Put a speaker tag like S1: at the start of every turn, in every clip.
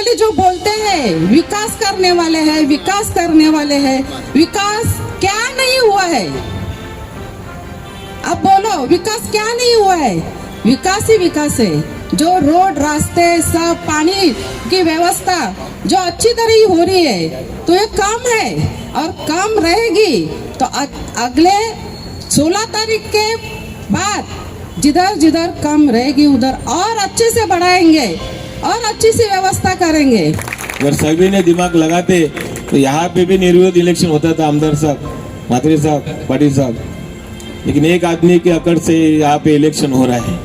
S1: वाले जो बोलते हैं विकास करने वाले हैं, विकास करने वाले हैं, विकास क्या नहीं हुआ है? अब बोलो, विकास क्या नहीं हुआ है? विकास ही विकास है। जो रोड, रास्ते, सब पानी की व्यवस्था जो अच्छी तरह ही हो रही है, तो ये काम है और काम रहेगी। तो अगले 16 तारीख के बाद जिधर जिधर कम रहेगी उधर और अच्छे से बढ़ाएंगे और अच्छी सी व्यवस्था करेंगे।
S2: अगर सभी ने दिमाग लगाते तो यहाँ पे भी निर्विरोध इलेक्शन होता था, आमदार साहब, मात्रे साहब, पाटिल साहब। लेकिन एक आदमी के अकड़ से यहाँ पे इलेक्शन हो रहा है।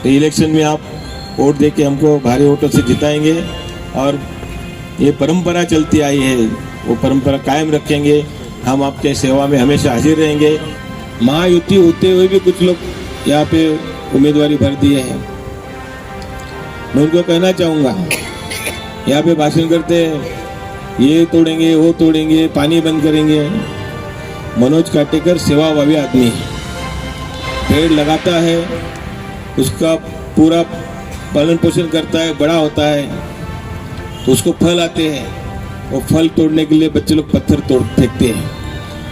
S2: तो इलेक्शन में आप वोट देके हमको भारी वोटों से जिताएंगे और ये परंपरा चलती आई है, वो परंपरा कायम रखेंगे। हम आपके सेवा में हमेशा हाजिर रहेंगे। महायुति होते हुए भी कुछ लोग यहाँ पे उम्मीदवारी भर दिए हैं। मैं उनको कहना चाहूँगा, यहाँ पे भाषण करते हैं ये तोड़ेंगे, वो तोड़ेंगे, पानी बंद करेंगे। मनोज काटेकर सेवाभावी आदमी है, पेड़ लगाता है, उसका पूरा पालन पोषण करता है, बड़ा होता है तो उसको फल आते हैं। वो फल तोड़ने के लिए बच्चे लोग पत्थर तोड़ फेंकते हैं,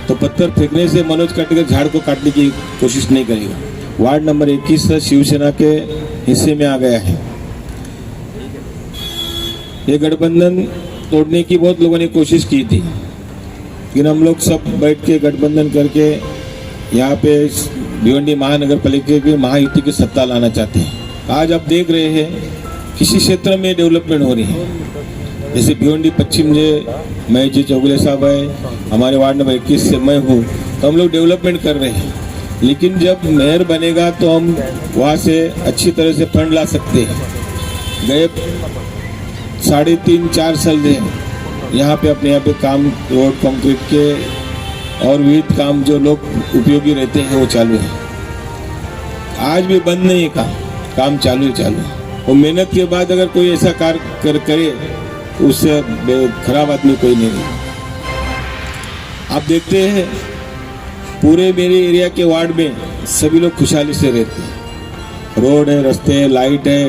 S2: तो पत्थर फेंकने से मनोज काटेकर झाड़ को काटने की कोशिश नहीं करेगा। वार्ड नंबर 21 शिवसेना के हिस्से में आ गया है। ये गठबंधन तोड़ने की बहुत लोगों ने कोशिश की थी, लेकिन हम लोग सब बैठ के गठबंधन करके यहाँ पे भिवंडी महानगर पालिका की महायुति की सत्ता लाना चाहते हैं। आज आप देख रहे हैं किसी क्षेत्र में डेवलपमेंट हो रही है। जैसे भिवंडी पश्चिम में मैं जी चौगुले साहब है, हमारे वार्ड नंबर 21 से मैं हूँ, तो हम लोग डेवलपमेंट कर रहे हैं। लेकिन जब मेयर बनेगा तो हम वहाँ से अच्छी तरह से फंड ला सकते हैं। गए 3.5-4 साल से यहाँ पे अपने यहाँ पे काम, रोड, कंक्रीट के और विविध काम जो लोग उपयोगी रहते हैं वो चालू है। आज भी बंद नहीं है, काम चालू है। और मेहनत के बाद अगर कोई ऐसा कार्य करे तो उससे खराब आदमी कोई नहीं है। आप देखते हैं पूरे मेरे एरिया के वार्ड में सभी लोग खुशहाली से रहते हैं। रोड है, रास्ते है, लाइट है,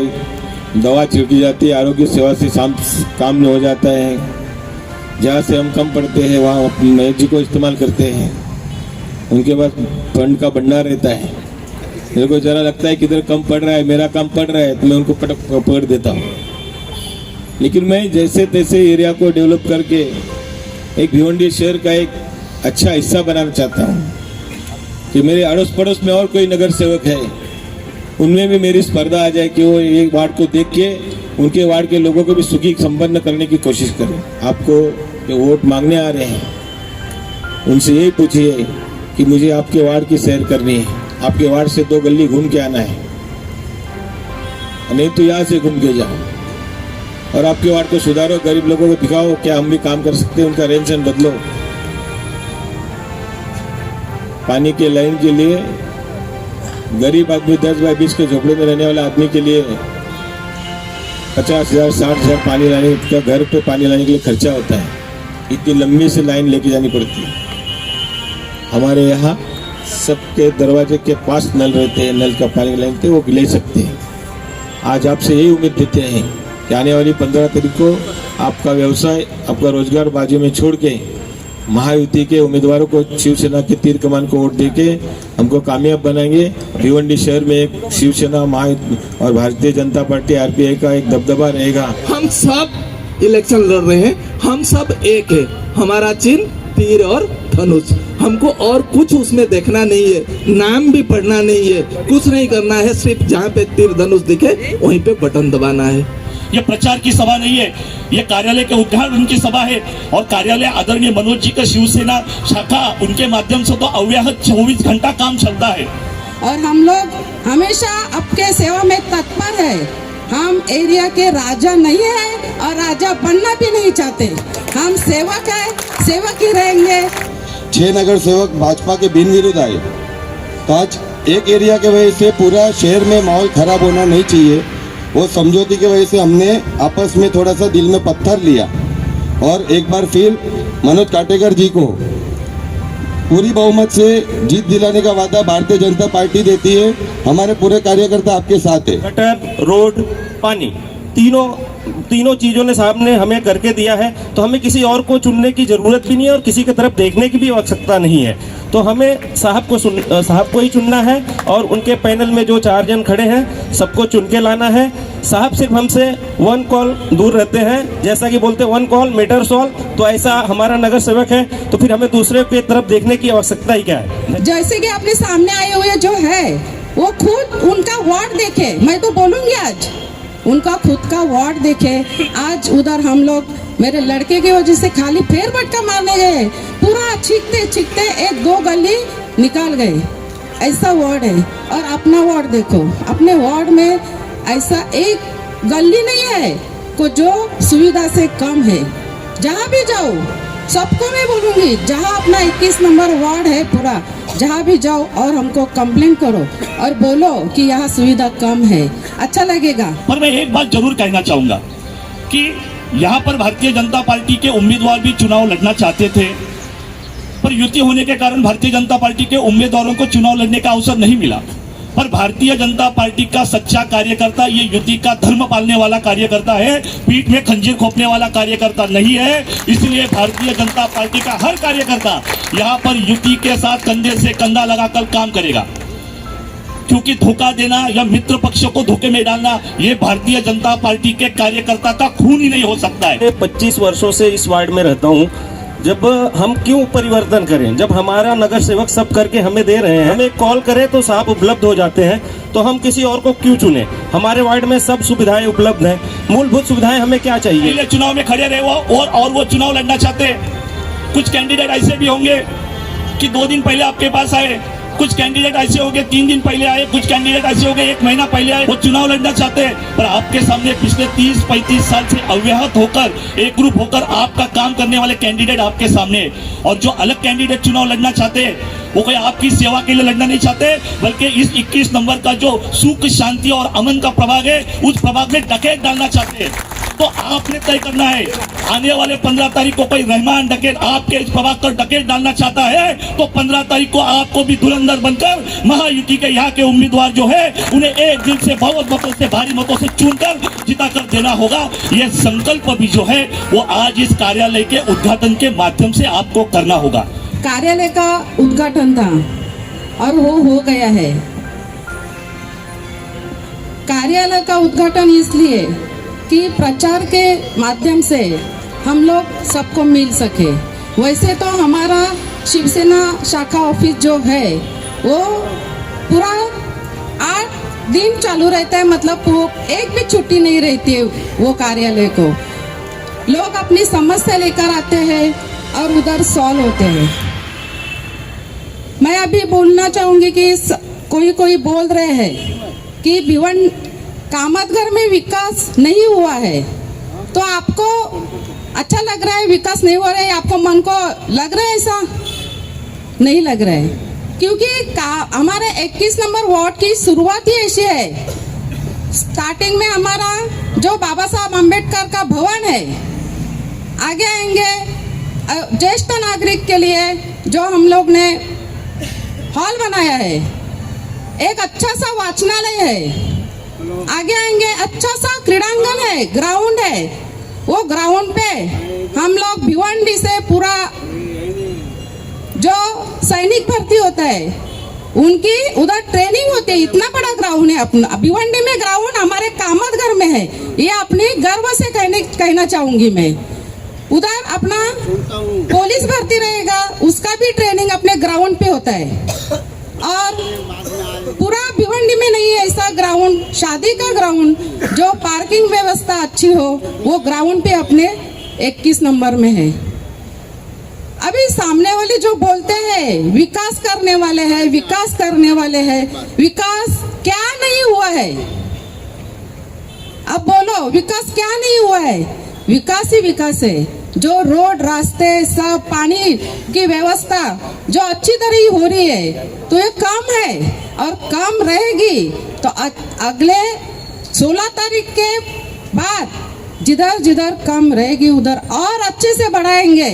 S2: दवा छिड़की जाती है, आरोग्य सेवा से काम हो जाता है। जहाँ से हम कम पड़ते हैं वहाँ मेयर जी को इस्तेमाल करते हैं। उनके पास फंड का भंडार रहता है। मेरे को जरा लगता है किधर कम पड़ रहा है, मेरा काम पड़ रहा है, तो मैं उनको पकड़ देता हूँ। लेकिन मैं जैसे तैसे एरिया को डेवलप करके एक भिवंडी शहर का एक अच्छा हिस्सा बनाना चाहता हूँ कि मेरे अड़ोस पड़ोस में और कोई नगर सेवक है, उनमें भी मेरी स्पर्धा आ जाए कि वो एक वार्ड को देख के उनके वार्ड के लोगों को भी सुखी संपन्न करने की कोशिश करें। आपको जो वोट मांगने आ रहे हैं उनसे यही पूछिए कि मुझे आपके वार्ड की सैर करनी है, आपके वार्ड से 2 गली घूम के आना है, नहीं तो यहाँ से घूम के जाओ और आपके वार्ड को सुधारो, गरीब लोगों को दिखाओ क्या हम भी काम कर सकते हैं, उनका रहन सहन बदलो। पानी के लाइन के लिए गरीब आदमी 10 बाय 20 के झोपड़े में रहने वाले आदमी के लिए 50,000 60,000 पानी लाने का, घर पे पानी लाने के लिए खर्चा होता है। इतनी लंबी से लाइन लेके जानी पड़ती है। हमारे यहाँ सबके दरवाजे के पास नल रहते हैं, नल का पानी लेते वो ले सकते हैं। आज आपसे यही उम्मीद देते हैं कि आने वाली 15 तारीख को आपका व्यवसाय, आपका रोजगार बाजू में छोड़ के महायुति के उम्मीदवारों को, शिवसेना के तीर कमान को वोट देके हमको कामयाब बनाएंगे। भिवंडी शहर में एक शिवसेना, महायुति और भारतीय जनता पार्टी आरपीआई का एक दबदबा रहेगा।
S3: हम सब इलेक्शन लड़ रहे हैं, हम सब एक है। हमारा चिन्ह तीर और धनुष। हमको और कुछ उसमें देखना नहीं है, नाम भी पढ़ना नहीं है, कुछ नहीं करना है। सिर्फ जहाँ पे तीर धनुष दिखे वहीं पे बटन दबाना है।
S4: ये प्रचार की सभा नहीं है, ये कार्यालय के उद्घाटन की सभा है। और कार्यालय आदरणीय मनोज जी का शिवसेना शाखा, उनके माध्यम से तो अव्याहत 24 घंटा काम चलता है।
S1: और हम लोग हमेशा आपके सेवा में तत्पर है। हम एरिया के राजा नहीं है और राजा बनना भी नहीं चाहते। हम सेवक है, सेवक ही रहेंगे।
S5: 6 नगर सेवक भाजपा के बिन विरुद्ध आए, तो आज एक एरिया के वजह से पूरा शहर में माहौल खराब होना नहीं चाहिए। वो समझौते की वजह से हमने आपस में थोड़ा सा दिल में पत्थर लिया और एक बार फिर मनोज काटेकर जी को पूरी बहुमत से जीत दिलाने का वादा भारतीय जनता पार्टी देती है। हमारे पूरे कार्यकर्ता आपके साथ है।
S6: गटर, रोड, पानी, तीनों चीज़ों ने साहब ने हमें करके दिया है, तो हमें किसी और को चुनने की ज़रूरत भी नहीं है और किसी की तरफ देखने की भी आवश्यकता नहीं है। तो हमें साहब को ही चुनना है और उनके पैनल में जो 4 जन खड़े हैं सबको चुन के लाना है। साहब सिर्फ हमसे 1 कॉल दूर रहते हैं, जैसा कि बोलते 1 कॉल मैटर सॉल्व, तो ऐसा हमारा नगर सेवक है, तो फिर हमें दूसरे की तरफ देखने की आवश्यकता ही क्या है।
S1: जैसे कि अपने सामने आए हुए जो है वो खुद उनका वार्ड देखे, मैं तो बोलूंगी आज उनका खुद का वार्ड देखे। आज उधर हम लोग मेरे लड़के की वजह से खाली फेर बटका मारने गए, पूरा चीखते चीखते 1-2 गली निकाल गए, ऐसा वार्ड है। और अपना वार्ड देखो, अपने वार्ड में ऐसा एक गली नहीं है को जो सुविधा से कम है। जहाँ भी जाओ सबको मैं बोलूंगी, जहाँ अपना 21 नंबर वार्ड है पूरा, जहाँ भी जाओ और हमको कंप्लेंट करो और बोलो कि यहाँ सुविधा कम है, अच्छा लगेगा।
S4: पर मैं एक बात जरूर कहना चाहूंगा कि यहाँ पर भारतीय जनता पार्टी के उम्मीदवार भी चुनाव लड़ना चाहते थे, पर युति होने के कारण भारतीय जनता पार्टी के उम्मीदवारों को चुनाव लड़ने का अवसर नहीं मिला। पर भारतीय जनता पार्टी का सच्चा कार्यकर्ता ये युति का धर्म पालने वाला कार्यकर्ता है, पीठ में खंजीर खोपने वाला कार्यकर्ता नहीं है। इसलिए भारतीय जनता पार्टी का हर कार्यकर्ता यहाँ पर युति के साथ कंधे से कंधा लगाकर काम करेगा, क्योंकि धोखा देना या मित्र पक्ष को धोखे में डालना ये भारतीय जनता पार्टी के कार्यकर्ता का खून ही नहीं हो सकता है।
S6: 25 वर्षों से इस वार्ड में रहता हूँ। जब हम क्यों परिवर्तन करें, जब हमारा नगर सेवक सब करके हमें दे रहे हैं, हमें कॉल करें तो साहब उपलब्ध हो जाते हैं, तो हम किसी और को क्यों चुने। हमारे वार्ड में सब सुविधाएं उपलब्ध हैं, मूलभूत सुविधाएं हमें क्या चाहिए।
S4: चुनाव में खड़े रहे वो और वो चुनाव लड़ना चाहते हैं। कुछ कैंडिडेट ऐसे भी होंगे कि 2 दिन पहले आपके पास आए, कुछ कैंडिडेट ऐसे हो गए 3 दिन पहले आए, कुछ कैंडिडेट ऐसे हो गए 1 महीना पहले आए, वो चुनाव लड़ना चाहते हैं। पर आपके सामने पिछले 30-35 साल से अव्याहत होकर एक ग्रुप होकर आपका काम करने वाले कैंडिडेट आपके सामने, और जो अलग कैंडिडेट चुनाव लड़ना चाहते हैं वो कोई आपकी सेवा के लिए लड़ना नहीं चाहते, बल्कि इस 21 नंबर का जो सुख शांति और अमन का प्रभाग है उस प्रभाग में डकैत डालना चाहते हैं। तो आपने तय करना है, आने वाले 15 तारीख को कोई रहमान डकैत आपके इस प्रभाग पर डकैत डालना चाहता है तो 15 तारीख को आपको भी धुरंधर बनकर महायुति के यहाँ के उम्मीदवार जो है उन्हें एक दिन से बहुत मतों से भारी मतों से चुनकर जिताकर देना होगा। यह संकल्प भी जो है वो आज इस कार्यालय के उद्घाटन के माध्यम से आपको करना होगा।
S1: कार्यालय का उद्घाटन था और वो हो गया है। कार्यालय का उद्घाटन इसलिए कि प्रचार के माध्यम से हम लोग सबको मिल सके। वैसे तो हमारा शिवसेना शाखा ऑफिस जो है वो पूरा 8 दिन चालू रहता है, मतलब वो एक भी छुट्टी नहीं रहती है। वो कार्यालय को लोग अपनी समस्या लेकर आते हैं और उधर सॉल्व होते हैं। मैं अभी बोलना चाहूंगी कि कोई बोल रहे हैं कि भिवंडी कामतघर में विकास नहीं हुआ है, तो आपको अच्छा लग रहा है विकास नहीं हो रहा है, आपको मन को लग रहा है ऐसा? नहीं लग रहा है, क्योंकि हमारे 21 नंबर वार्ड की शुरुआत ही ऐसी है। स्टार्टिंग में हमारा जो बाबा साहब अम्बेडकर का भवन है, आगे आएंगे ज्येष्ठ नागरिक के लिए जो हम लोग ने हॉल बनाया है, एक अच्छा सा वाचनालय है, आगे आएंगे अच्छा सा क्रीड़ांगन है, ग्राउंड है। वो ग्राउंड पे हम लोग भिवंडी से पूरा जो सैनिक भर्ती होता है उनकी उधर ट्रेनिंग होती है। इतना बड़ा ग्राउंड है अपना भिवंडी में, ग्राउंड हमारे कामतघर में है। ये अपने गर्व से कहना चाहूंगी मैं। उधर अपना पुलिस भर्ती रहेगा, उसका भी ट्रेनिंग अपने ग्राउंड पे होता है। और पूरा भिवंडी में नहीं है ऐसा ग्राउंड, शादी का ग्राउंड जो पार्किंग व्यवस्था अच्छी हो, वो ग्राउंड पे अपने 21 नंबर में है। अभी सामने वाले जो बोलते हैं विकास करने वाले हैं, विकास करने वाले हैं, विकास क्या नहीं हुआ है? अब बोलो विकास क्या नहीं हुआ है? विकास ही विकास है। जो रोड रास्ते सब पानी की व्यवस्था जो अच्छी तरह हो रही है, तो ये काम है और काम रहेगी। तो अगले 16 तारीख के बाद जिधर जिधर कम रहेगी उधर और अच्छे से बढ़ाएंगे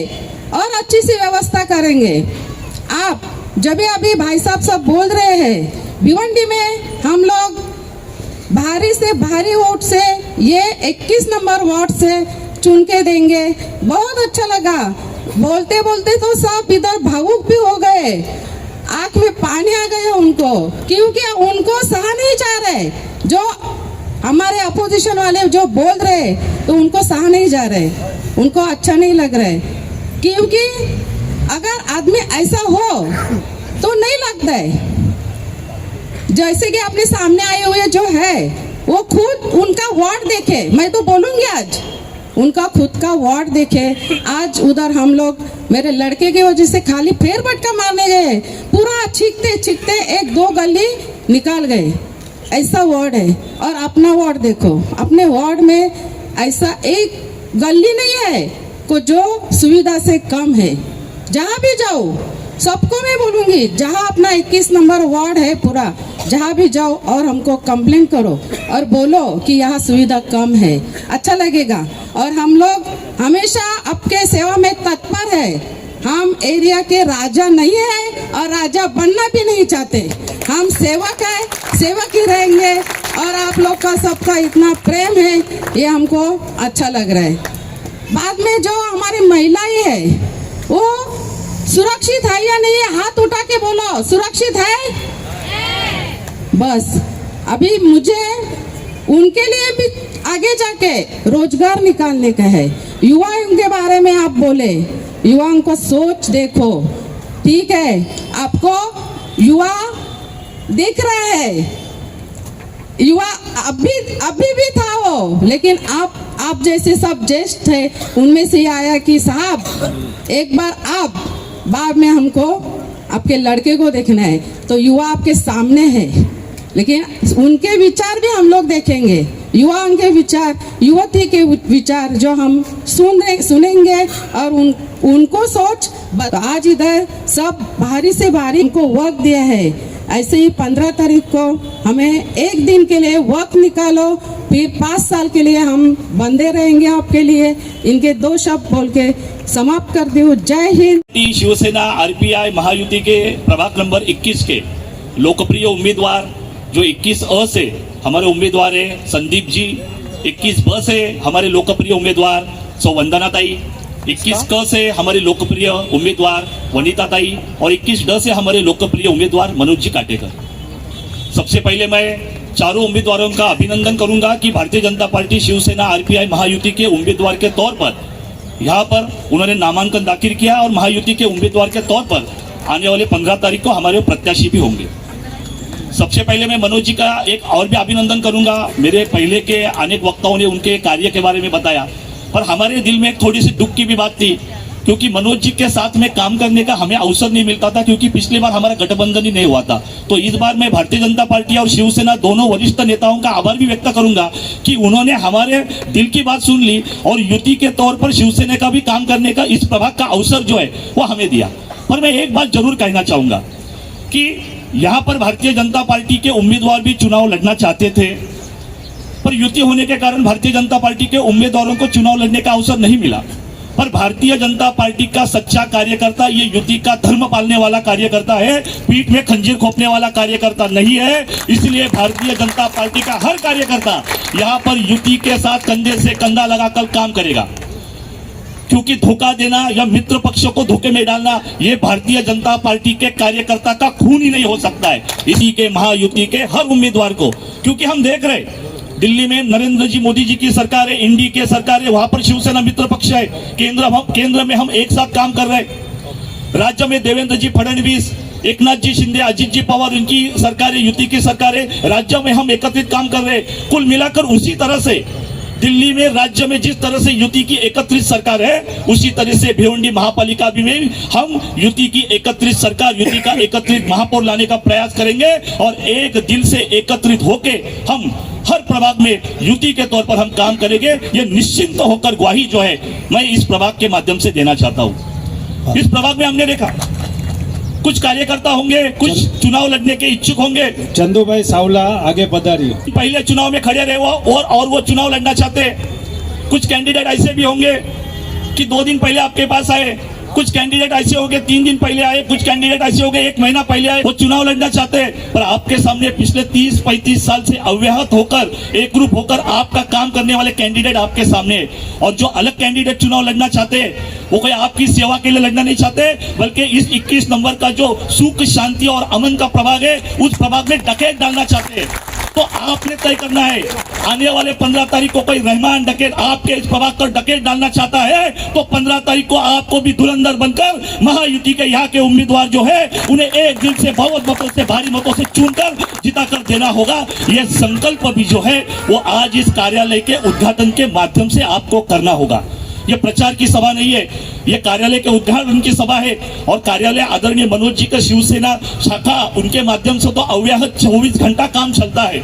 S1: और अच्छी सी व्यवस्था करेंगे। आप जब अभी भाई साहब सब बोल रहे हैं भिवंडी में हम लोग भारी से भारी वोट से ये 21 नंबर वार्ड से चुन के देंगे। बहुत अच्छा लगा। बोलते बोलते तो सब इधर भावुक भी हो गए, आंख में पानी आ गया उनको, क्योंकि उनको सहा नहीं जा रहे। जो हमारे अपोजिशन वाले जो बोल रहे तो उनको सहा नहीं जा रहे, उनको अच्छा नहीं लग रहा है। क्योंकि अगर आदमी ऐसा हो तो नहीं लगता है। जैसे कि अपने सामने आए हुए जो है वो खुद उनका वार्ड देखे, मैं तो बोलूंगी आज उनका खुद का वार्ड देखे। आज उधर हम लोग मेरे लड़के की वजह से खाली फेर बटका मारने गए, पूरा चीखते चीखते 1-2 गली निकाल गए। ऐसा वार्ड है। और अपना वार्ड देखो, अपने वार्ड में ऐसा एक गली नहीं है को जो सुविधा से कम है। जहाँ भी जाओ सबको मैं बोलूंगी, जहाँ अपना 21 नंबर वार्ड है पूरा, जहाँ भी जाओ और हमको कंप्लेंट करो और बोलो कि यहाँ सुविधा कम है, अच्छा लगेगा। और हम लोग हमेशा आपके सेवा में तत्पर है। हम एरिया के राजा नहीं है और राजा बनना भी नहीं चाहते। हम सेवक है, सेवक ही रहेंगे। और आप लोग का सबका इतना प्रेम है, ये हमको अच्छा लग रहा है। बाद में जो हमारी महिलाएं है वो सुरक्षित है या नहीं है, हाथ उठा के बोलो, सुरक्षित है? बस अभी मुझे उनके लिए भी आगे जाके रोजगार निकालने का है। युवाओं के बारे में आप बोले, युवाओं को सोच देखो, ठीक है? आपको युवा दिख रहा है, युवा अभी भी था वो, लेकिन आप जैसे सब ज्येष्ठ थे उनमें से आया कि साहब एक बार आप, बाद में हमको आपके लड़के को देखना है। तो युवा आपके सामने है, लेकिन उनके विचार भी हम लोग देखेंगे। युवाओं के विचार, युवती के विचार जो हम सुनेंगे और उनको सोच। आज इधर सब भारी से भारी उनको वक्त दिया है। ऐसे ही 15 तारीख को हमें एक दिन के लिए वक्त निकालो, फिर 5 साल के लिए हम बंदे रहेंगे आपके लिए। इनके 2 शब्द बोल के समाप्त कर दूं। जय हिंद।
S4: शिवसेना आरपीआई महायुति के प्रभाग नंबर 21 के लोकप्रिय उम्मीदवार जो 21A से हमारे उम्मीदवार है संदीप जी, 21B से हमारे लोकप्रिय उम्मीदवार वंदना ताई, 21K से हमारे लोकप्रिय उम्मीदवार वनीता ताई और 21D से हमारे लोकप्रिय उम्मीदवार मनोज जी काटेकर। सबसे पहले मैं चारों उम्मीदवारों का अभिनंदन करूंगा कि भारतीय जनता पार्टी शिवसेना आरपीआई महायुति के उम्मीदवार के तौर पर यहाँ पर उन्होंने नामांकन दाखिल किया और महायुति के उम्मीदवार के तौर पर आने वाले 15 तारीख को हमारे प्रत्याशी भी होंगे। सबसे पहले मैं मनोज जी का एक और भी अभिनंदन करूंगा। मेरे पहले के अनेक वक्ताओं ने उनके कार्य के बारे में बताया, पर हमारे दिल में एक थोड़ी सी दुख की भी बात थी, क्योंकि मनोज जी के साथ में काम करने का हमें अवसर नहीं मिलता था, क्योंकि पिछली बार हमारा गठबंधन ही नहीं हुआ था। तो इस बार मैं भारतीय जनता पार्टी और शिवसेना दोनों वरिष्ठ नेताओं का आभार भी व्यक्त करूंगा कि उन्होंने हमारे दिल की बात सुन ली और युति के तौर पर शिवसेना का भी काम करने का इस प्रभाग का अवसर जो है वो हमें दिया। पर मैं एक बात जरूर कहना चाहूंगा कि यहाँ पर भारतीय जनता पार्टी के उम्मीदवार भी चुनाव लड़ना चाहते थे, पर युति होने के कारण भारतीय जनता पार्टी के उम्मीदवारों को चुनाव लड़ने का अवसर नहीं मिला। पर भारतीय जनता पार्टी का सच्चा कार्यकर्ता ये युति का धर्म पालने वाला कार्यकर्ता है, पीठ में खंजीर खोपने वाला कार्यकर्ता नहीं है। इसलिए भारतीय जनता पार्टी का हर कार्यकर्ता यहाँ पर युति के साथ कंधे से कंधा लगाकर काम करेगा, क्योंकि धोखा देना या मित्र पक्षों को धोखे में डालना ये भारतीय जनता पार्टी के कार्यकर्ता का खून ही नहीं हो सकता है। इसी के महायुति के हर उम्मीदवार को, क्योंकि हम देख रहे दिल्ली में नरेंद्र जी मोदी जी की सरकार है, एनडीए की सरकार है, वहां पर शिवसेना मित्र पक्ष है, केंद्र में हम एक साथ काम कर रहे हैं। राज्य में देवेंद्र जी फडणवीस, एकनाथ जी शिंदे, अजित जी पवार, इनकी सरकार है, युति की सरकार है, राज्य में हम एकत्रित काम कर रहे हैं। कुल मिलाकर उसी तरह से दिल्ली में राज्य में जिस तरह से युति की एकत्रित सरकार है, उसी तरह से भिवंडी महापालिका भी में हम युति की एकत्रित सरकार, युति का एकत्रित महापौर लाने का प्रयास करेंगे और एक दिल से एकत्रित होके हम हर प्रभाग में युति के तौर पर हम काम करेंगे। ये निश्चिंत होकर ग्वाही जो है मैं इस प्रभाग के माध्यम से देना चाहता हूँ। इस प्रभाग में हमने देखा कुछ कार्यकर्ता होंगे, कुछ चुनाव लड़ने के इच्छुक होंगे।
S7: चंदू भाई सावला आगे पधारिए।
S4: पहले चुनाव में खड़े रहे और वो चुनाव लड़ना चाहते। कुछ कैंडिडेट ऐसे भी होंगे कि 2 दिन पहले आपके पास आए कुछ कैंडिडेट ऐसे हो गए 3 दिन पहले आए, कुछ कैंडिडेट ऐसे हो गए 1 महीना पहले आए, वो चुनाव लड़ना चाहते हैं। पर आपके सामने पिछले 30-35 साल से अव्याहत होकर एक ग्रुप होकर आपका काम करने वाले कैंडिडेट आपके सामने है। और जो अलग कैंडिडेट चुनाव लड़ना चाहते हैं वो कोई आपकी सेवा के लिए लड़ना नहीं चाहते, बल्कि इस 21 नंबर का जो सुख शांति और अमन का प्रभाग है उस प्रभाग में डकैत डालना चाहते हैं। तो आपने तय करना है आने वाले 15 तारीख को कोई रहमान डकैत आपके इस प्रभाग पर डकैत डालना चाहता है तो 15 तारीख को आपको भी धुरंधर बनकर महायुति के यहाँ के उम्मीदवार जो है उन्हें एक दिल से बहुत मतों से भारी मतों से चुनकर जिता कर देना होगा। यह संकल्प भी जो है वो आज इस कार्यालय के उद्घाटन के माध्यम से आपको करना होगा। ये प्रचार की सभा नहीं है, ये कार्यालय के उद्घाटन की सभा है। और कार्यालय आदरणीय मनोज जी का शिवसेना शाखा उनके माध्यम से तो अव्याहत 24 घंटा काम चलता है।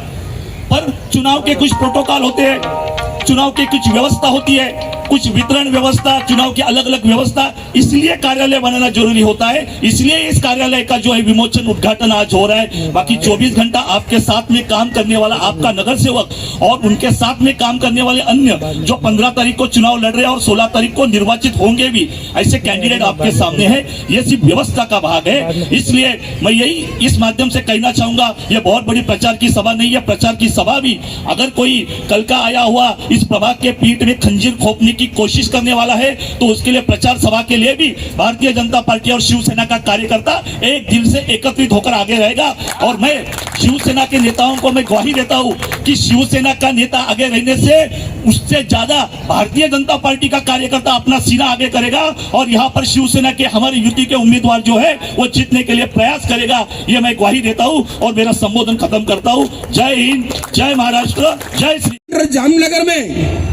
S4: पर चुनाव के कुछ प्रोटोकॉल होते हैं, चुनाव की कुछ व्यवस्था होती है, कुछ वितरण व्यवस्था, चुनाव की अलग अलग व्यवस्था, इसलिए कार्यालय बनाना जरूरी होता है। इसलिए इस कार्यालय का जो है विमोचन उद्घाटन आज हो रहा है। बाकी 24 घंटा आपके साथ में काम करने वाला आपका नगर सेवक और उनके साथ में काम करने वाले अन्य जो 15 तारीख को चुनाव लड़ रहे हैं और 16 तारीख को निर्वाचित होंगे भी, ऐसे कैंडिडेट आपके सामने है। ये सिर्फ व्यवस्था का भाग है। इसलिए मैं यही इस माध्यम से कहना चाहूंगा, ये बहुत बड़ी प्रचार की सभा नहीं है। प्रचार की सभा भी अगर कोई कल का आया हुआ इस प्रभाग के पीठ में खंजीर खोपने की कोशिश करने वाला है तो उसके लिए प्रचार सभा के लिए भी भारतीय जनता पार्टी और शिवसेना का कार्यकर्ता एक दिल से एकत्रित होकर आगे रहेगा। और मैं शिवसेना के नेताओं को मैं ग्वाही देता हूं कि शिवसेना का नेता आगे रहने से उससे ज्यादा भारतीय जनता पार्टी का कार्यकर्ता अपना सीना आगे करेगा और यहाँ पर शिवसेना के हमारी युति के उम्मीदवार जो है वो जीतने के लिए प्रयास करेगा। ये मैं ग्वाही देता हूं और मेरा संबोधन खत्म करता हूं। जय हिंद, जय महाराष्ट्र, जय श्री।
S8: जामनगर में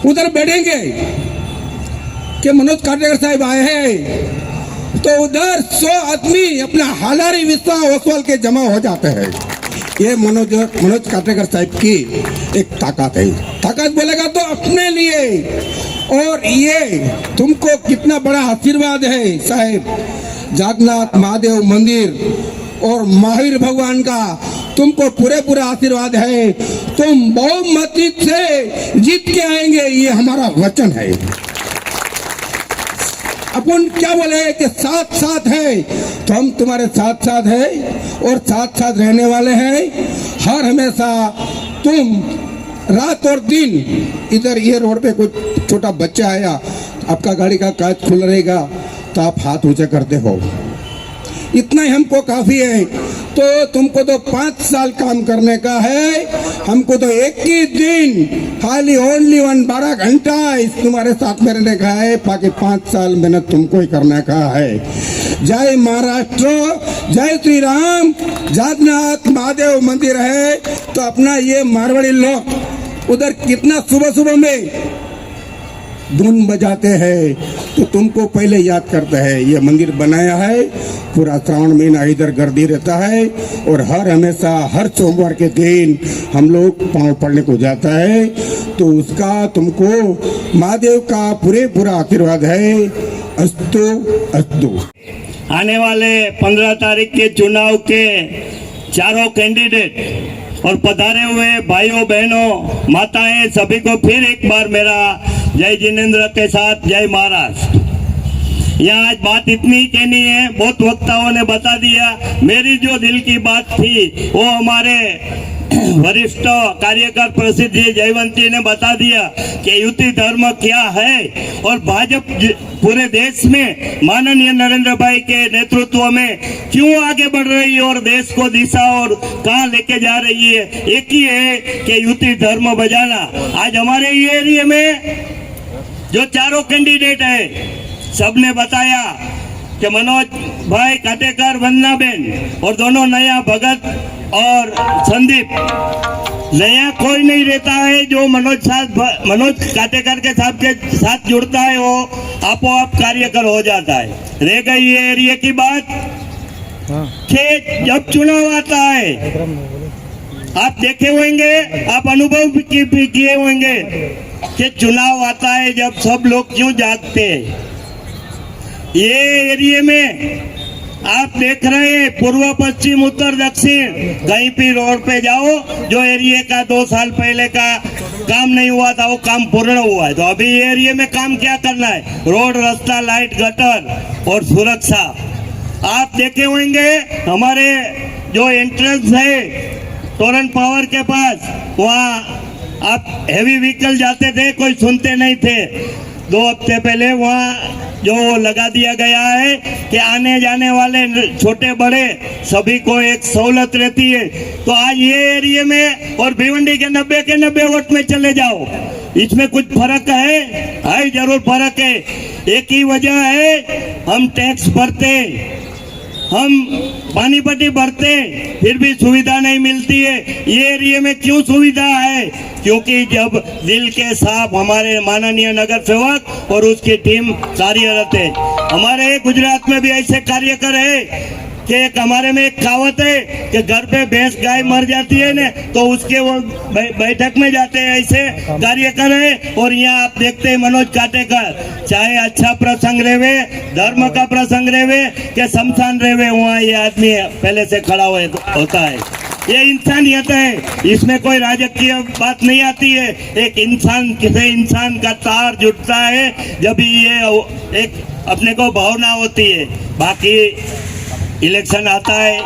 S8: उधर बैठेंगे कि मनोज काटेकर साहब आए हैं तो उधर 100 आदमी अपना हालारी विश्वास ओसवाल के जमा हो जाते हैं। ये मनोज काटेकर साहब की एक ताकत है। ताकत बोलेगा तो अपने लिए, और ये तुमको कितना बड़ा आशीर्वाद है साहब। जागन्नाथ महादेव मंदिर और महावीर भगवान का तुमको पूरा आशीर्वाद है। तुम बहुमती से जीत के आएंगे, ये हमारा वचन है। अपन क्या बोले कि साथ साथ है तो हम तुम्हारे साथ साथ है और साथ साथ रहने वाले हैं। हर हमेशा तुम रात और दिन इधर ये रोड पे कोई छोटा बच्चा आया, आपका गाड़ी का कांच खुल रहेगा तो आप हाथ ऊंचा करते हो, इतना ही हमको काफी है। तो तुमको तो 5 साल काम करने का है, हमको तो एक ही दिन खाली ओनली 12 घंटा इस तुम्हारे साथ में रहने का है। बाकी 5 साल मेहनत तुमको ही करने का है। जय महाराष्ट्र, जय श्री राम। जागन्नाथ महादेव मंदिर है तो अपना ये मारवाड़ी लोग उधर कितना सुबह सुबह में धुन बजाते हैं तो तुमको पहले याद करते हैं। ये मंदिर बनाया है, पूरा श्रावण महीना इधर गर्दी रहता है और हमेशा हर सोमवार के दिन हम लोग पाँव पड़ने को जाता है। तो उसका तुमको महादेव का पूरा आशीर्वाद है। अस्तु अस्तु।
S9: आने वाले 15 तारीख के चुनाव के चारों कैंडिडेट और पधारे हुए भाइयों बहनों माताएं सभी को फिर एक बार मेरा जय जिनेंद्र के साथ जय महाराष्ट्र। यहाँ आज बात इतनी ही कहनी है, बहुत वक्ताओं ने बता दिया। मेरी जो दिल की बात थी वो हमारे वरिष्ठ कार्यकर प्रसिद्ध जी जयवंत जी ने बता दिया कि युति धर्म क्या है और भाजपा पूरे देश में माननीय नरेंद्र भाई के नेतृत्व में क्यों आगे बढ़ रही है और देश को दिशा और कहाँ लेके जा रही है। एक ही है कि युति धर्म बजाना। आज हमारे ये एरिया में जो चारों कैंडिडेट है सबने बताया कि मनोज भाई काटेकर, वंदनाबेन और दोनों नया भगत और संदीप, नया कोई नहीं रहता है। जो मनोज काटेकर के साथ जुड़ता है वो आपो आप कार्यकर हो जाता है। रह गई ये एरिया की बात कि जब चुनाव आता है आप देखे होंगे, आप अनुभव भी किए होंगे कि चुनाव आता है जब सब लोग क्यों जागते हैं। ये एरिया में आप देख रहे हैं पूर्व पश्चिम उत्तर दक्षिण कहीं भी रोड पे जाओ, जो एरिया का 2 साल पहले का काम नहीं हुआ था वो काम पूर्ण हुआ है। तो अभी एरिया में काम क्या करना है? रोड, रास्ता, लाइट, गटर और सुरक्षा। आप देखे होंगे हमारे जो एंट्रेंस है तोरण पावर के पास, वहाँ आप हेवी व्हीकल जाते थे, कोई सुनते नहीं थे। 2 हफ्ते पहले वहाँ जो लगा दिया गया है कि आने जाने वाले छोटे बड़े सभी को एक सहूलत रहती है। तो आज ये एरिया में और भिवंडी के 90 के 90 वोट में चले जाओ, इसमें कुछ फर्क है जरूर फर्क है। एक ही वजह है, हम टैक्स भरते, हम पानी पट्टी भरते, फिर भी सुविधा नहीं मिलती है। ये एरिया में क्यों सुविधा है? क्योंकि जब दिल के साफ हमारे माननीय नगर सेवक और उसकी टीम कार्यरत है। हमारे गुजरात में भी ऐसे कार्यकर है कि एक हमारे में एक कहावत है कि घर पे भैंस गाय मर जाती है ना, तो उसके वो बैठक में जाते हैं, ऐसे कार्यकर है। और यहाँ आप देखते हैं मनोज काटेकर, चाहे अच्छा प्रसंग रेवे, धर्म का प्रसंग रेवे के शमशान रेवे, वहाँ ये आदमी पहले से खड़ा होता है। ये इंसानियत है, इसमें कोई राजकीय बात नहीं आती है। एक इंसान किसी इंसान का तार जुटता है जब ये एक अपने को भावना होती है। बाकी इलेक्शन आता है,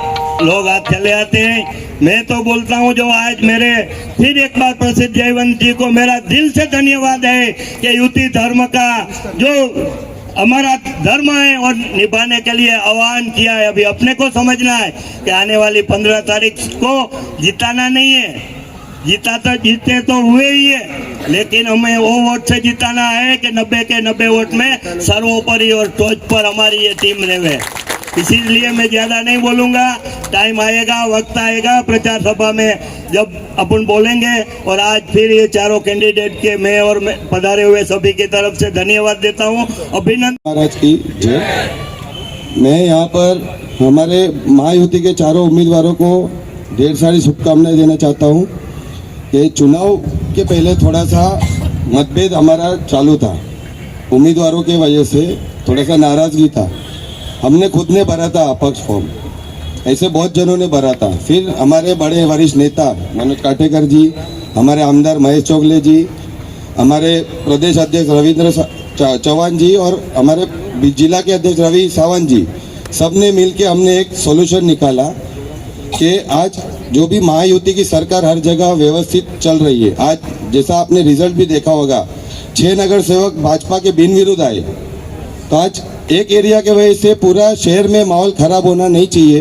S9: लोग आज चले आते हैं। मैं तो बोलता हूँ जो आज मेरे फिर एक बार प्रसिद्ध जयवंत जी को मेरा दिल से धन्यवाद है कि युति धर्म का जो हमारा धर्म है और निभाने के लिए आह्वान किया है। अभी अपने को समझना है कि आने वाली 15 तारीख को जिताना नहीं है, जीते तो हुए ही है, लेकिन हमें वो वोट से जिताना है कि 90 के 90 वोट में सर्वोपरि और टॉच पर हमारी ये टीम रहे। इसीलिए मैं ज्यादा नहीं बोलूंगा, टाइम आएगा, वक्त आएगा प्रचार सभा में जब अपन बोलेंगे। और आज फिर ये चारों कैंडिडेट के मैं और पधारे हुए सभी की तरफ से धन्यवाद देता हूँ, अभिनंदन।
S5: महाराज की जय। मैं यहाँ पर हमारे महायुति के चारों उम्मीदवारों को ढेर सारी शुभकामनाएं देना चाहता हूँ कि चुनाव के पहले थोड़ा सा मतभेद हमारा चालू था, उम्मीदवारों के वजह से थोड़ा सा नाराजगी था। हमने खुद ने भरा था अपक्ष फॉर्म, ऐसे बहुत जनों ने भरा था। फिर हमारे बड़े वरिष्ठ नेता मनोज काटेकर जी, हमारे आमदार महेश चोगले जी, हमारे प्रदेश अध्यक्ष रविंद्र चौहान जी और हमारे जिला के अध्यक्ष रवि सावंत जी, सबने मिलकर हमने एक सॉल्यूशन निकाला कि आज जो भी महायुति की सरकार हर जगह व्यवस्थित चल रही है। आज जैसा आपने रिजल्ट भी देखा होगा, 6 नगर सेवक भाजपा के बिन विरुद्ध आए। तो आज एक एरिया के वजह से पूरा शहर में माहौल खराब होना नहीं चाहिए,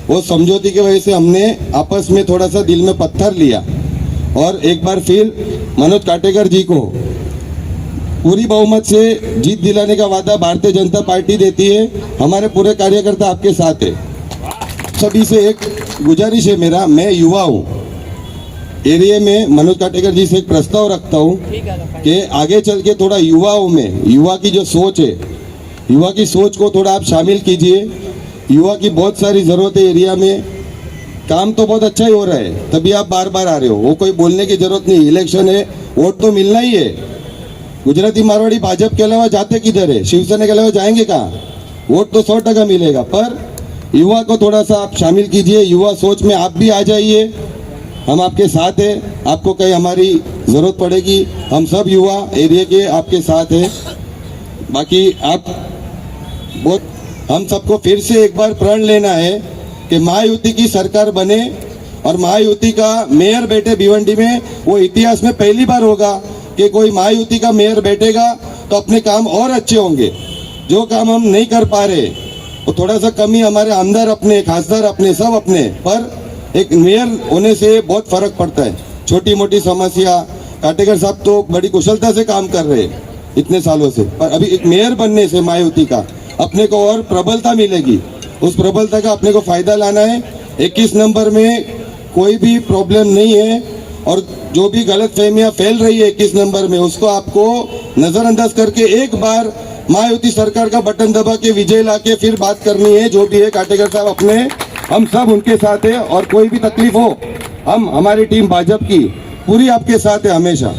S5: वो समझौते की वजह से हमने आपस में थोड़ा सा दिल में पत्थर लिया और एक बार फिर मनोज काटेकर जी को पूरी बहुमत से जीत दिलाने का वादा भारतीय जनता पार्टी देती है। हमारे पूरे कार्यकर्ता आपके साथ है। सभी से एक गुजारिश है मेरा, मैं युवा हूँ एरिया में, मनोज काटेकर जी से एक प्रस्ताव रखता हूँ कि आगे चल के थोड़ा युवाओं में, युवा की जो सोच है, युवा की सोच को थोड़ा आप शामिल कीजिए। युवा की बहुत सारी जरूरत है एरिया में, काम तो बहुत अच्छा ही हो रहा है, तभी आप बार बार आ रहे हो, वो कोई बोलने की जरूरत नहीं। इलेक्शन है, वोट तो मिलना ही है। गुजराती मारवाड़ी भाजपा के अलावा जाते किधर है? शिवसेना के अलावा जाएंगे कहाँ? वोट तो 100% मिलेगा, पर युवा को थोड़ा सा आप शामिल कीजिए। युवा सोच में आप भी आ जाइए, हम आपके साथ हैं। आपको कहीं हमारी जरूरत पड़ेगी, हम सब युवा एरिया के आपके साथ हैं। बाकी आप बहुत, हम सबको फिर से एक बार प्रण लेना है कि महायुति की सरकार बने और महायुति का मेयर बैठे भिवंडी में। वो इतिहास में पहली बार होगा कि कोई महायुति का मेयर बैठेगा तो अपने काम और अच्छे होंगे। जो काम हम नहीं कर पा रहे वो थोड़ा सा कमी, हमारे आमदार अपने, खासदार अपने, सब अपने, पर एक मेयर होने से बहुत फर्क पड़ता है। छोटी मोटी समस्या, काटेकर साहब तो बड़ी कुशलता से काम कर रहे हैं इतने सालों से, पर अभी एक मेयर बनने से महायुति का अपने को और प्रबलता मिलेगी। उस प्रबलता का अपने को फायदा लाना है। 21 नंबर में कोई भी प्रॉब्लम नहीं है और जो भी गलत फहमियां फैल रही है 21 नंबर में, उसको आपको नजरअंदाज करके एक बार महायुति सरकार का बटन दबा के विजय लाके फिर बात करनी है। जो भी है काटेकर साहब अपने, हम सब उनके साथ है और कोई भी तकलीफ हो, हम, हमारी टीम भाजपा की पूरी आपके साथ है हमेशा।